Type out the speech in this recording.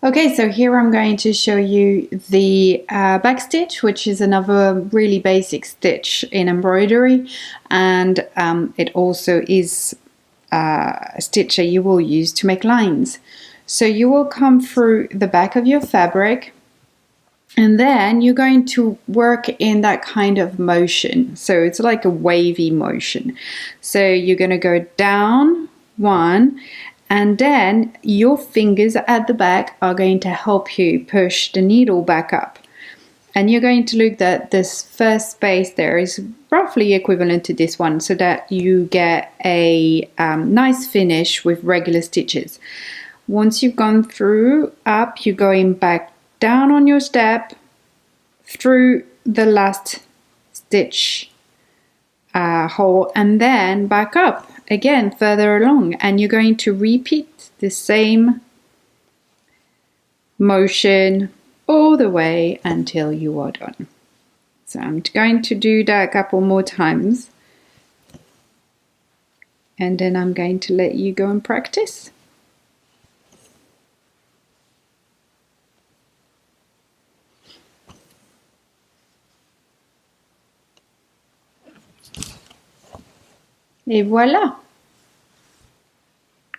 Okay, so here I'm going to show you the back stitch, which is another really basic stitch in embroidery, and it also is a stitch that you will use to make lines. So you will come through the back of your fabric, and then you're going to work in that kind of motion. So it's like a wavy motion. So you're going to go down one, and then your fingers at the back are going to help you push the needle back up. And you're going to look that this first space there is roughly equivalent to this one, so that you get a nice finish with regular stitches. Once you've gone through up, you're going back down on your step through the last stitch hole, and then back up again further along, and you're going to repeat the same motion all the way until you are done. So I'm going to do that a couple more times, and then I'm going to let you go and practice. Et voilà!